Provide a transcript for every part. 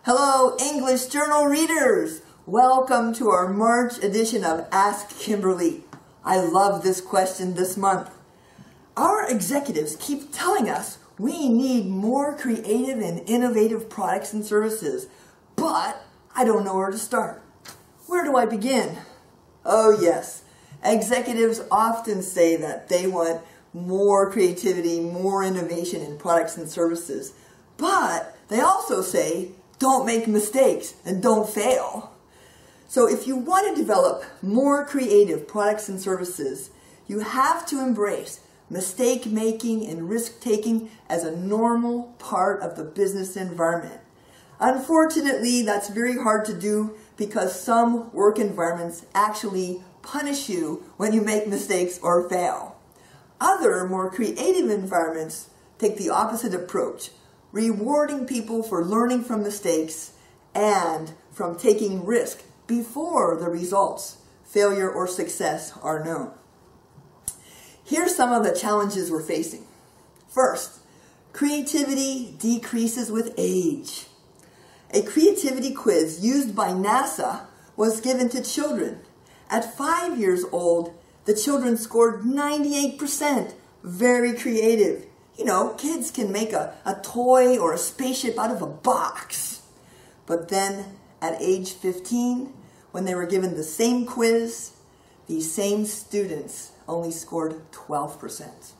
Hello, English Journal readers! Welcome to our March edition of Ask Kimberly. I love this question this month. Our executives keep telling us we need more creative and innovative products and services, but I don't know where to start. Where do I begin? Oh yes, executives often say that they want more creativity, more innovation in products and services, but they also say don't make mistakes and don't fail. So if you want to develop more creative products and services, you have to embrace mistake making and risk taking as a normal part of the business environment. Unfortunately, that's very hard to do because some work environments actually punish you when you make mistakes or fail. Other, more creative environments take the opposite approach, rewarding people for learning from mistakes and from taking risk before the results, failure or success, are known. Here's some of the challenges we're facing. First, creativity decreases with age. A creativity quiz used by NASA was given to children. At 5 years old, the children scored 98%. Very creative. You know, kids can make a toy or a spaceship out of a box. But then at age 15, when they were given the same quiz, these same students only scored 12%.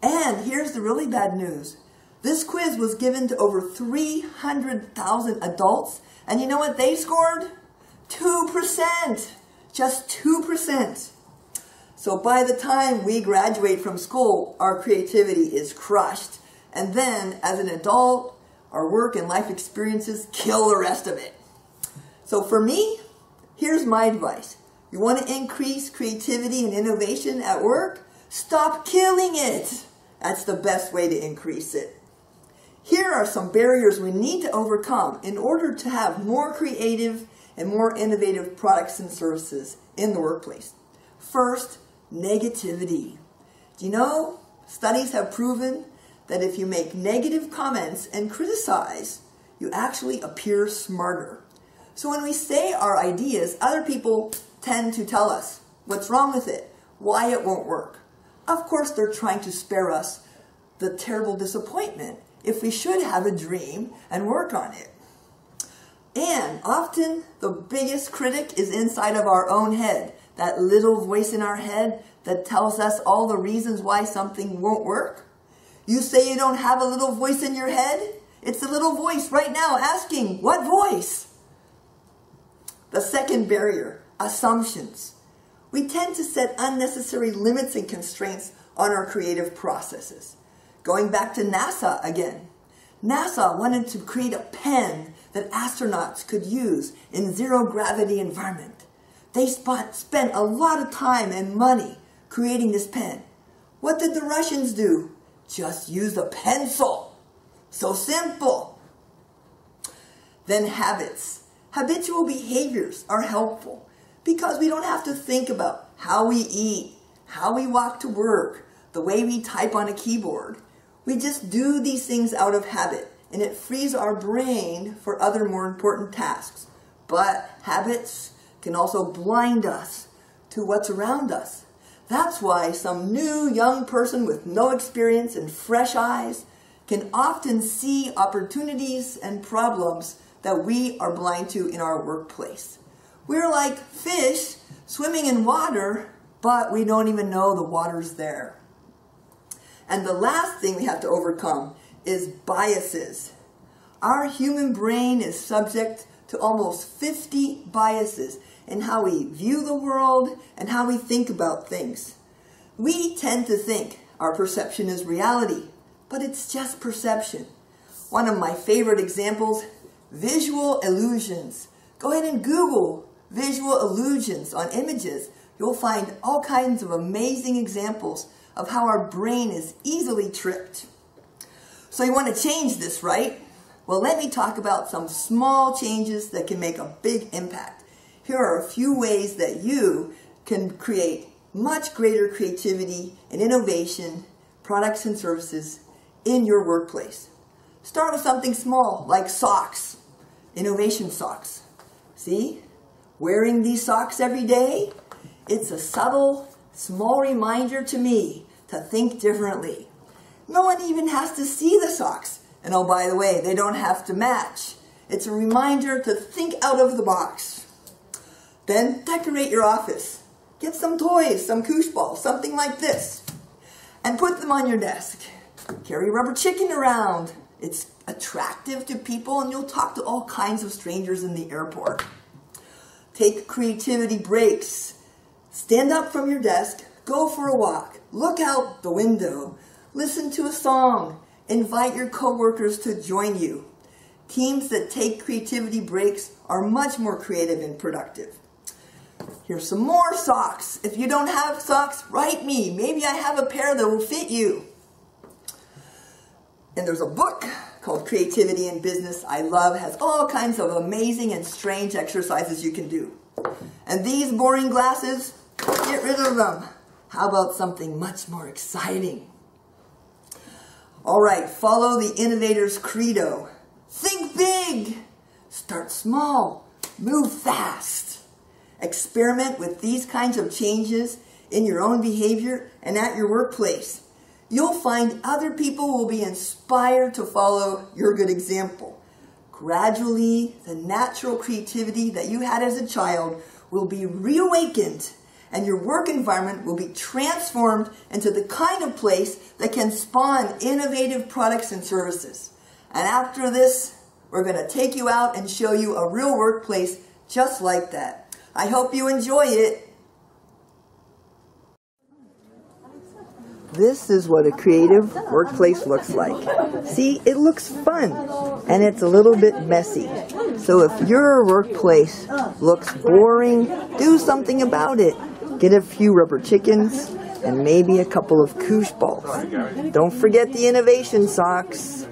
And here's the really bad news. This quiz was given to over 300,000 adults, and you know what they scored? 2%. Just 2%. So by the time we graduate from school, our creativity is crushed. And then, as an adult, our work and life experiences kill the rest of it. So for me, here's my advice. You want to increase creativity and innovation at work? Stop killing it. That's the best way to increase it. Here are some barriers we need to overcome in order to have more creative and more innovative products and services in the workplace. First, negativity. Do you know, studies have proven that if you make negative comments and criticize, you actually appear smarter. So when we say our ideas, other people tend to tell us what's wrong with it, why it won't work. Of course, they're trying to spare us the terrible disappointment if we should have a dream and work on it. And often the biggest critic is inside of our own head. That little voice in our head that tells us all the reasons why something won't work. You say you don't have a little voice in your head? It's a little voice right now asking, what voice? The second barrier, assumptions. We tend to set unnecessary limits and constraints on our creative processes. Going back to NASA again. NASA wanted to create a pen that astronauts could use in zero-gravity environment. They spent a lot of time and money creating this pen. What did the Russians do? Just use a pencil. So simple. Then habits. Habitual behaviors are helpful because we don't have to think about how we eat, how we walk to work, the way we type on a keyboard. We just do these things out of habit, and it frees our brain for other more important tasks. But habits can also blind us to what's around us. That's why some new young person with no experience and fresh eyes can often see opportunities and problems that we are blind to in our workplace. We're like fish swimming in water, but we don't even know the water's there. And the last thing we have to overcome is biases. Our human brain is subject to almost 50 biases in how we view the world and how we think about things. We tend to think our perception is reality, but it's just perception. One of my favorite examples, visual illusions. Go ahead and Google visual illusions on images. You'll find all kinds of amazing examples of how our brain is easily tricked. So you want to change this, right? Well, let me talk about some small changes that can make a big impact. Here are a few ways that you can create much greater creativity and innovation, products and services in your workplace. Start with something small, like socks. Innovation socks. See? Wearing these socks every day, it's a subtle, small reminder to me to think differently. No one even has to see the socks. And oh, by the way, they don't have to match. It's a reminder to think out of the box. Then decorate your office. Get some toys, some koosh balls, something like this, and put them on your desk. Carry a rubber chicken around. It's attractive to people, and you'll talk to all kinds of strangers in the airport. Take creativity breaks. Stand up from your desk, go for a walk, look out the window, listen to a song, invite your coworkers to join you. Teams that take creativity breaks are much more creative and productive. Here's some more socks. If you don't have socks, write me. Maybe I have a pair that will fit you. And there's a book called Creativity in Business I love. Has all kinds of amazing and strange exercises you can do. And these boring glasses, get rid of them. How about something much more exciting? All right, follow the innovator's credo. Think big. Start small. Move fast. Experiment with these kinds of changes in your own behavior and at your workplace. You'll find other people will be inspired to follow your good example. Gradually, the natural creativity that you had as a child will be reawakened, and your work environment will be transformed into the kind of place that can spawn innovative products and services. And after this, we're going to take you out and show you a real workplace just like that. I hope you enjoy it. This is what a creative workplace looks like. See, it looks fun, and it's a little bit messy. So if your workplace looks boring, do something about it. Get a few rubber chickens and maybe a couple of koosh balls. Don't forget the innovation socks.